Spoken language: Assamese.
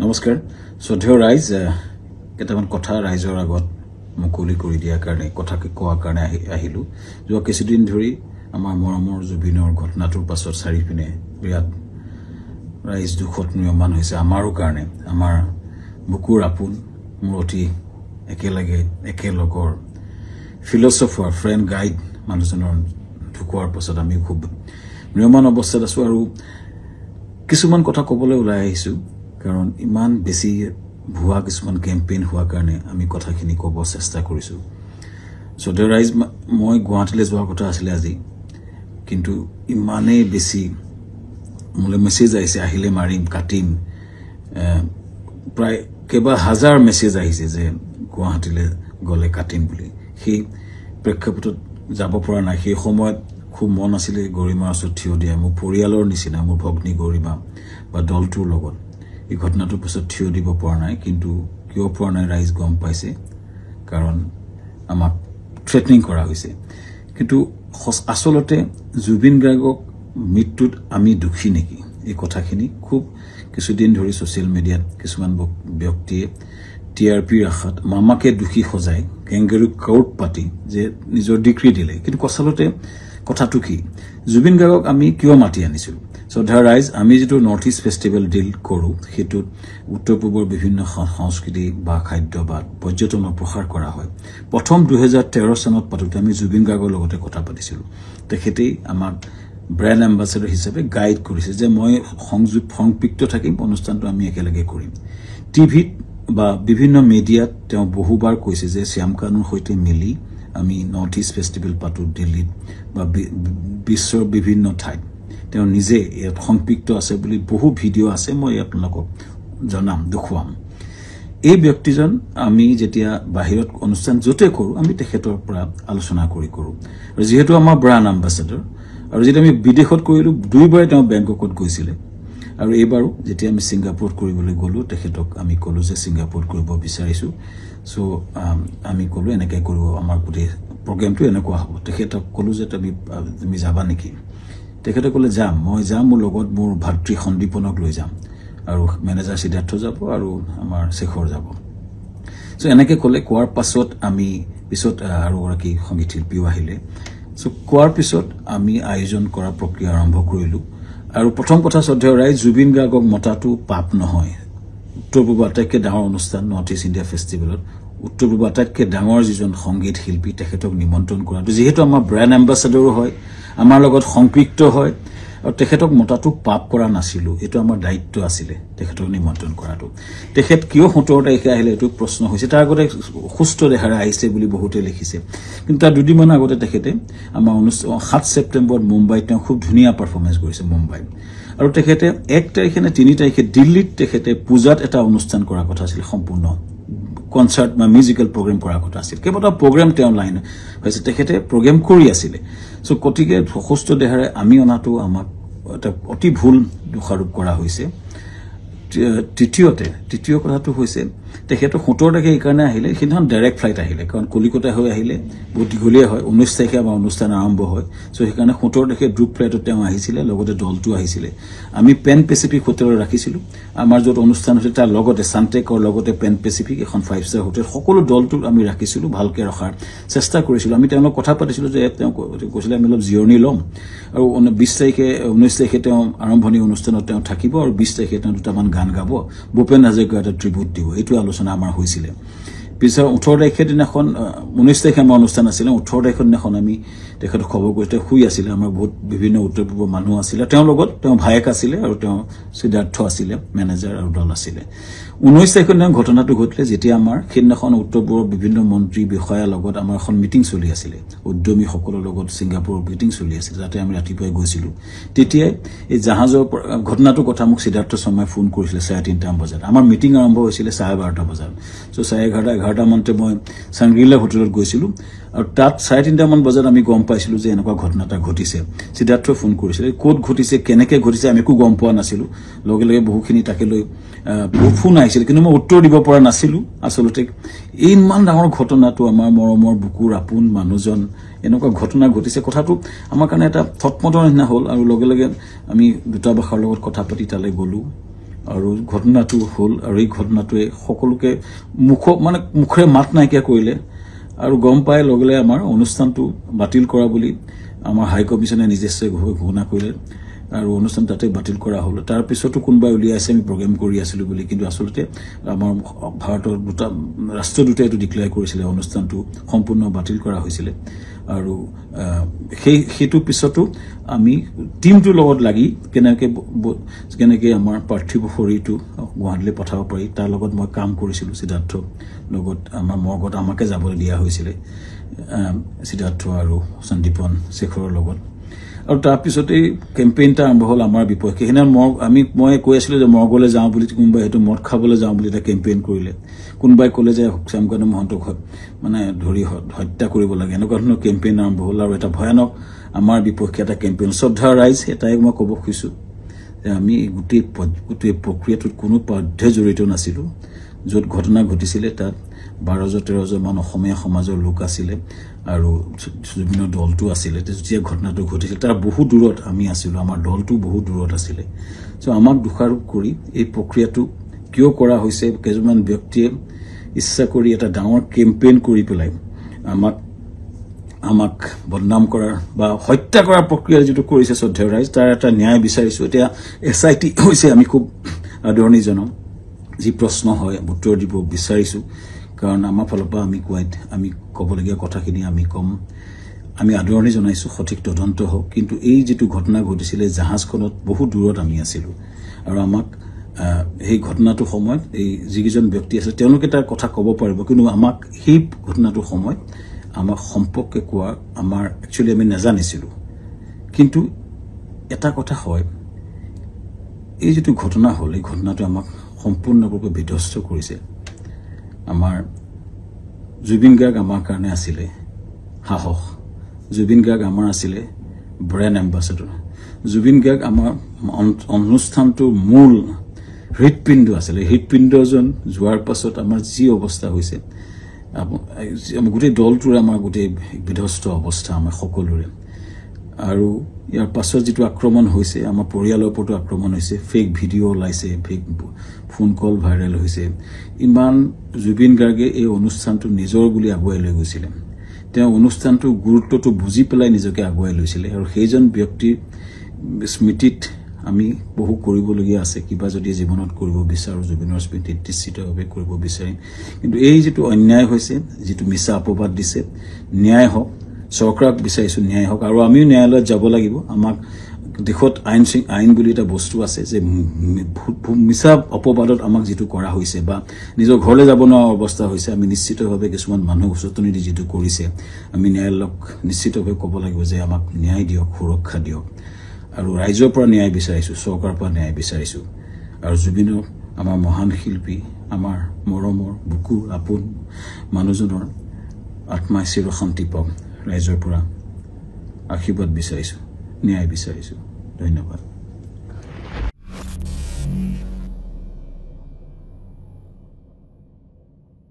নমস্কাৰ শ্ৰদ্ধেয় ৰাইজ কেইটামান কথা ৰাইজৰ আগত মুকলি কৰি দিয়াৰ কাৰণে কথা কোৱাৰ কাৰণে আহিলো যোৱা কিছুদিন ধৰি আমাৰ মৰমৰ জুবিনৰ ঘটনাটোৰ পাছত চাৰিপিনে বিৰাট ৰাইজ দুখত নিয়মান হৈছে আমাৰো কাৰণে আমাৰ বুকুৰ আপোন মোৰ অতি একেলগৰ ফিলছফাৰ ফ্ৰেণ্ড গাইড মানুহজনৰ ঢুকোৱাৰ পাছত আমি খুব নিয়মান অৱস্থাত আছো আৰু কিছুমান কথা ক'বলৈ ওলাই আহিছো কাৰণ ইমান বেছি ভুৱা কিছুমান কেম্পেইন হোৱাৰ কাৰণে আমি কথাখিনি ক'ব চেষ্টা কৰিছো শ্ৰদ্ধেয় ৰাইজ মই গুৱাহাটীলৈ যোৱাৰ কথা আছিল আজি কিন্তু ইমানেই বেছি মোলৈ মেছেজ আহিছে আহিলে মাৰিম কাটিম প্ৰায় কেইবা হাজাৰ মেছেজ আহিছে যে গুৱাহাটীলৈ গ'লে কাটিম বুলি সেই প্ৰেক্ষাপটত যাব পৰা নাই সেই সময়ত খুব মন আছিলে গৰিমাৰ ওচৰত থিয় দিয়া মোৰ পৰিয়ালৰ নিচিনা মোৰ ভগ্নী গৰিমা বা দলটোৰ লগত এই ঘটনাটোৰ পিছত থিয় দিব পৰা নাই কিন্তু কিয় পৰা নাই ৰাইজ গম পাইছে কাৰণ আমাক থ্ৰেটনিং কৰা হৈছে কিন্তু আসলতে জুবিন গাৰ্গক মৃত্যুত আমি দুখী নেকি এই কথাখিনি খুব কিছুদিন ধৰি ছ'চিয়েল মিডিয়াত কিছুমান ব্যক্তিয়ে টিআৰপিৰ আশাত মামাকে দুখী সজাই কেংগেৰু কাউট পাতি যে নিজৰ ডিগ্ৰী দিলে কিন্তু আচলতে কথাটো কি জুবিন গাৰ্গক আমি কিয় মাতি আনিছিলো শ্ৰদ্ধা ৰাইজ আমি যেটো নৰ্থ ইষ্ট ফেষ্টিভেল ডিল কৰো হেতু উত্তৰ পূবৰ বিভিন্ন সংস্কৃতি বা খাদ্য বা পৰ্যটনৰ প্ৰসাৰ কৰা হয় প্ৰথম 2013 চনত পাতোতে আমি জুবিন গাৰ্গৰ লগতে কথা পাতিছিলো তেখেতেই আমাক ব্ৰেণ্ড এম্বাসেডৰ হিচাপে গাইড কৰিছে যে মই সংযুক্ত থাকিম অনুষ্ঠানটো আমি একেলগে কৰিম টিভিত বা বিভিন্ন মিডিয়াত তেওঁ বহুবাৰ কৈছে যে শ্যামকানুৰ সৈতে মিলি আমি নৰ্থ ইষ্ট ফেষ্টিভেল পাতো দিল্লীত বা বিশ্বৰ বিভিন্ন ঠাইত তেওঁ নিজে ইয়াত সংযুক্ত আছে বুলি বহু ভিডিঅ' আছে মই আপোনালোকক জনাম দেখুৱাম এই ব্যক্তিজন আমি যেতিয়া বাহিৰত অনুষ্ঠান যতে কৰো আমি তেখেতৰ পৰা আলোচনা কৰো আৰু যেহেতু আমাৰ ব্ৰাণ্ড এম্বাসেডৰ আৰু যেতিয়া আমি বিদেশত কৰিলো দুইবাৰ তেওঁ বেংককত গৈছিলে আৰু এইবাৰো যেতিয়া আমি ছিংগাপুৰত কৰিবলৈ গলো তেখেতক আমি কলো যে ছিংগাপুৰত কৰিব বিচাৰিছো সো আমি কলো এনেকৈ কৰিব আমাৰ গোটেই প্ৰগ্ৰামটো এনেকুৱা হ'ব তেখেতক কলো যে তুমি যাবা নেকি তেখেতে কলে যাম মই যাম মোৰ লগত মোৰ ভাতৃ সন্দীপনক লৈ যাম আৰু মেনেজাৰ সিদ্ধাৰ্থ যাব আৰু আমাৰ শেখৰ যাব সো এনেকৈ কলে কোৱাৰ পাছত আমি পিছত আৰু গৰাকী সংগীত শিল্পীও আহিলে সো কোৱাৰ পিছত আমি আয়োজন কৰা প্ৰক্ৰিয়া আৰম্ভ কৰিলো আৰু প্ৰথম কথা শ্ৰদ্ধেয় ৰাইজ জুবিন গাৰ্গক মতাটো পাপ নহয় উত্তৰ পূব আটাইতকৈ ডাঙৰ অনুষ্ঠান নৰ্থ ইষ্ট ইণ্ডিয়া ফেষ্টিভেলত উত্তৰ পূব আটাইতকৈ ডাঙৰ যিজন সংগীত শিল্পী তেখেতক নিমন্ত্ৰণ কৰাটো যিহেতু আমাৰ ব্ৰেণ্ড এম্বাসেডৰো হয় আমাৰ লগত সংযুক্ত হয় আৰু তেখেতক মতাটো পাপ কৰা নাছিলো এটো আমাৰ দায়িত্ব আছিলে তেখেতক নিমন্ত্ৰণ কৰাটো তেখেত কিয় 17 তাৰিখে আহিলে এটো প্ৰশ্ন হৈছে তাৰ আগতে সুস্থ দেহাৰে আহিছে বুলি বহুতে লিখিছে কিন্তু তাৰ দুদিনমান আগতে তেখেতে আমাৰ 7 ছেপ্টেম্বৰত মুম্বাইত তেওঁ খুব ধুনীয়া পাৰফৰমেন্স কৰিছে মুম্বাইত আৰু তেখেতে 1 তাৰিখে নে 3 তাৰিখে দিল্লীত তেখেতে পূজাত এটা অনুষ্ঠান কৰাৰ কথা আছিল সম্পূৰ্ণ কনসাৰ্ট বা মিউজিক্যাল প্ৰগ্ৰাম কৰাৰ কথা আছিল কেৱল প্ৰগ্ৰাম তেওঁ লাইন হৈছে তেখেতে প্ৰগ্ৰাম কৰি আছিল সো কটিকে সুস্থ দেহাৰে আমি অনাটো আমাক এটা অতি ভুল দোষাৰোপ কৰা হৈছে তৃতীয় কথাটো হৈছে তেখেতে 17 তাৰিখে এই কাৰণে আহিলে সিদিনাখন ডাইৰেক্ট ফ্লাইট আহিলে কাৰণ কলিকতা হৈ আহিলে বহুত দীঘলীয়া হয় 19 তাৰিখে আমাৰ অনুষ্ঠান আৰম্ভ হয় সো সেইকাৰণে 17 তাৰিখে গ্ৰুপ ফ্লাইটত তেওঁ আহিছিলে লগতে দলটো আহিছিলে আমি পেন পেচিফিক হোটেলত ৰাখিছিলো আমাৰ যত অনুষ্ঠান হৈছে তাৰ লগতে সানটেকৰ লগতে পেন পেচিফিক এখন 5 ষ্টাৰ হোটেল সকলো দলটো আমি ৰাখিছিলো ভালকে ৰখাৰ চেষ্টা কৰিছিলো আমি তেওঁলোকক কথা পাতিছিলো যে তেওঁ কৈছিলে আমি অলপ জিৰণি লম আৰু 20 তাৰিখে 19 তাৰিখে তেওঁ আৰম্ভণি অনুষ্ঠানত তেওঁ থাকিব আৰু 20 তাৰিখে তেওঁ দুটামান গান গাব ভূপেন হাজৰিকাৰ এটা ট্ৰিবিউট দিব এইটো আলোচনা আমাৰ হৈছিলে পিছৰ 18 তাৰিখে দিনাখন 19 তাৰিখে আমাৰ অনুষ্ঠান আছিল 18 তাৰিখৰ দিনাখন আমি তেখেতক খবৰ কৰিতে শুই আছিল আমাৰ বহুত বিভিন্ন উত্তৰ পূৰ্ব মানুহ আছিল তেওঁ লগত তেওঁ ভায়েক আছিল আৰু তেওঁ সিদ্ধাৰ্থ আছিল মেনেজাৰ আৰু দল আছিল 19 তাৰিখৰ দিনা ঘটনাটো ঘটিলে যেতিয়া আমাৰ সিদিনাখন উত্তৰ পূৰ্বৰ বিভিন্ন মন্ত্ৰী বিষয়া লগত আমাৰ এখন মিটিং চলি আছিল উদ্যমী সকলৰ লগত ছিংগাপুৰৰ মিটিং চলি আছিল যাতে আমি ৰাতিপুৱাই গৈছিলো তেতিয়া এই জাহাজৰ ঘটনাটো কথা মোক সিদ্ধাৰ্থ শৰ্মাই ফোন কৰিছিল 3:30 বজাত আমাৰ মিটিং আৰম্ভ হৈছিল 12:30 বজাত সো 11:30 মানতে মই সাংগ্ৰিলা হোটেলত গৈছিলো আৰু তাত 3:30 মান বজাত আমি গম পাইছিলো যে এনেকুৱা ঘটনা এটা ঘটিছে সিদ্ধাৰ্থ ফোন কৰিছিল কোড ঘটিছে কেনেকৈ ঘটিছে আমি একো গম পোৱা নাছিলো লগে বহুখিনি তাকে লৈ ফোন আহিছিল কিন্তু মই উত্তৰ দিব পৰা নাছিলো আসলতে ইমান ডাঙৰ ঘটনাটো আমাৰ মৰমৰ বুকুৰ আপোন মানুহজন এনেকুৱা ঘটনা ঘটিছে কথাটো আমাৰ কাৰণে এটা থটমটৰ নিচিনা হ'ল আৰু লগে আমি দুটা ভাষাৰ লগত কথা পাতি তালে গলো আৰু ঘটনাটো হ'ল আৰু এই ঘটনাটোৱে সকলোকে মুখৰে মাত নাইকিয়া কৰিলে আৰু গম পাই লগলে আমাৰ অনুষ্ঠানটো বাতিল কৰা বুলি আমাৰ হাই কমিছনে নিজস্বভাৱে ঘোষণা কৰিলে আৰু অনুষ্ঠান তাতে বাতিল কৰা হ'ল তাৰ পিছতো কোনবাই উলিয়াইছে আমি প্ৰগ্ৰাম কৰি আছিলোঁ বুলি কিন্তু আচলতে আমাৰ ভাৰতৰ ৰাষ্ট্ৰদূতাই এইটো ডিক্লেয়াৰ কৰিছিলে অনুষ্ঠানটো সম্পূৰ্ণ বাতিল কৰা হৈছিলে আৰু সেইটো পিছতো আমি টিমটোৰ লগত লাগি কেনেকৈ আমাৰ পাৰ্থিৱ শৰীৰটো গুৱাহাটীলৈ পঠাব পাৰি তাৰ লগত মই কাম কৰিছিলোঁ সিদ্ধাৰ্থ লগত আমাৰ মৰ্গত আমাকে যাবলৈ দিয়া হৈছিলে সিদ্ধাৰ্থ আৰু সন্দীপন শেখৰৰ লগত আৰু তাৰ পিছতে কেম্পেইনটা আৰম্ভ হ'ল আমাৰ বিপক্ষে সেইদিনা মই কৈ আছিলোঁ যে মৰ্গলৈ যাওঁ বুলি কোনোবাই সেইটো মদ খাবলৈ যাওঁ বুলি এটা কেম্পেইন কৰিলে কোনোবাই ক'লে যে শ্যামকান্ত মহন্তক ধৰি হত্যা কৰিব লাগে এনেকুৱা ধৰণৰ কেম্পেইন আৰম্ভ হ'ল আৰু এটা ভয়ানক আমাৰ বিপক্ষে এটা কেম্পেইন শ্ৰদ্ধা ৰাইজ এটাই মই ক'ব খুজিছোঁ যে আমি গোটেই প্ৰক্ৰিয়াটোত কোনো পধ্যে জড়িত নাছিলোঁ য'ত ঘটনা ঘটিছিলে তাত 12-13জন মান অসমীয়া সমাজৰ লোক আছিলে আৰু জুবিনৰ দলটো আছিলে যেতিয়া ঘটনাটো ঘটিছিল তাৰ বহু দূৰত আমি আছিলোঁ আমাৰ দলটো বহু দূৰত আছিলে চ' আমাক দোষাৰোপ কৰি এই প্ৰক্ৰিয়াটো কিয় কৰা হৈছে কেইজনমান ব্যক্তিয়ে ইচ্ছা কৰি এটা ডাঙৰ কেম্পেইন কৰি পেলাই আমাক বদনাম কৰাৰ বা হত্যা কৰাৰ প্ৰক্ৰিয়া যিটো কৰিছে শ্ৰদ্ধেয় ৰাইজ তাৰ এটা ন্যায় বিচাৰিছোঁ এতিয়া SIT হৈছে আমি খুব আদৰণি জনাম যি প্ৰশ্ন হয় উত্তৰ দিব বিচাৰিছোঁ কাৰণ আমাৰ ফালৰ পৰা আমি ক'বলগীয়া কথাখিনি আমি কম আমি আদৰণি জনাইছোঁ সঠিক তদন্ত হওক কিন্তু এই যিটো ঘটনা ঘটিছিলে জাহাজখনত বহু দূৰত আমি আছিলোঁ আৰু আমাক সেই ঘটনাটোৰ সময়ত এই যিকেইজন ব্যক্তি আছে তেওঁলোকে তাৰ কথা ক'ব পাৰিব কিন্তু আমাক সেই ঘটনাটোৰ সময়ত আমাক সম্পৰ্কে কোৱা আমাৰ একচুৱেলি আমি নাজানিছিলোঁ কিন্তু এটা কথা হয় এই যিটো ঘটনা হ'ল এই ঘটনাটো আমাক সম্পূৰ্ণৰূপে বিধ্বস্ত কৰিছে আমাৰ জুবিন গাৰ্গ আমাৰ কাৰণে আছিলে সাহস জুবিন গাৰ্গ আমাৰ আছিলে ব্ৰেণ্ড এম্বাছাডৰ জুবিন গাৰ্গ আমাৰ অনুষ্ঠানটোৰ মূল হৃদপিণ্ড আছিলে হৃদপিণ্ডজন যোৱাৰ পাছত আমাৰ যি অৱস্থা হৈছে গোটেই দলটোৰ আমাৰ গোটেই বিধ্বস্ত অৱস্থা আমাৰ সকলোৰে আৰু ইয়াৰ পাছত যিটো আক্ৰমণ হৈছে আমাৰ পৰিয়ালৰ ওপৰতো আক্ৰমণ হৈছে ফেক ভিডিঅ' ওলাইছে ফেক ফোন কল ভাইৰেল হৈছে ইমান জুবিন গাৰ্গে এই অনুষ্ঠানটো নিজৰ বুলি আগুৱাই লৈ গৈছিলে তেওঁ অনুষ্ঠানটোৰ গুৰুত্বটো বুজি পেলাই নিজকে আগুৱাই লৈছিলে আৰু সেইজন ব্যক্তিৰ স্মৃতিত আমি বহু কৰিবলগীয়া আছে কিবা যদি জীৱনত কৰিব বিচাৰো জুবিনৰ স্মৃতিত নিশ্চিতভাৱে কৰিব বিচাৰিম কিন্তু এই যিটো অন্যায় হৈছে যিটো মিছা অপবাদ দিছে ন্যায় হওক চৰকাৰক বিচাৰিছোঁ ন্যায় হওক আৰু আমিও ন্যায়ালয়ত যাব লাগিব আমাক দেশত আইন বুলি এটা বস্তু আছে যে মিছা অপবাদত আমাক যিটো কৰা হৈছে বা নিজৰ ঘৰলৈ যাব নোৱাৰা অৱস্থা হৈছে আমি নিশ্চিতভাৱে কিছুমান মানুহ উচতনি দি যিটো কৰিছে আমি ন্যায়ালয়ক নিশ্চিতভাৱে ক'ব লাগিব যে আমাক ন্যায় দিয়ক সুৰক্ষা দিয়ক আৰু ৰাইজৰ পৰা ন্যায় বিচাৰিছোঁ চৰকাৰৰ পৰা ন্যায় বিচাৰিছোঁ আৰু জুবিনক আমাৰ মহান শিল্পী আমাৰ মৰমৰ বুকুৰ আপোন মানুহজনৰ আত্মাই চিৰ শান্তি পাওক ৰাইজৰ পৰা আশীৰ্বাদ বিচাৰিছোঁ ন্যায় বিচাৰিছোঁ ধন্যবাদ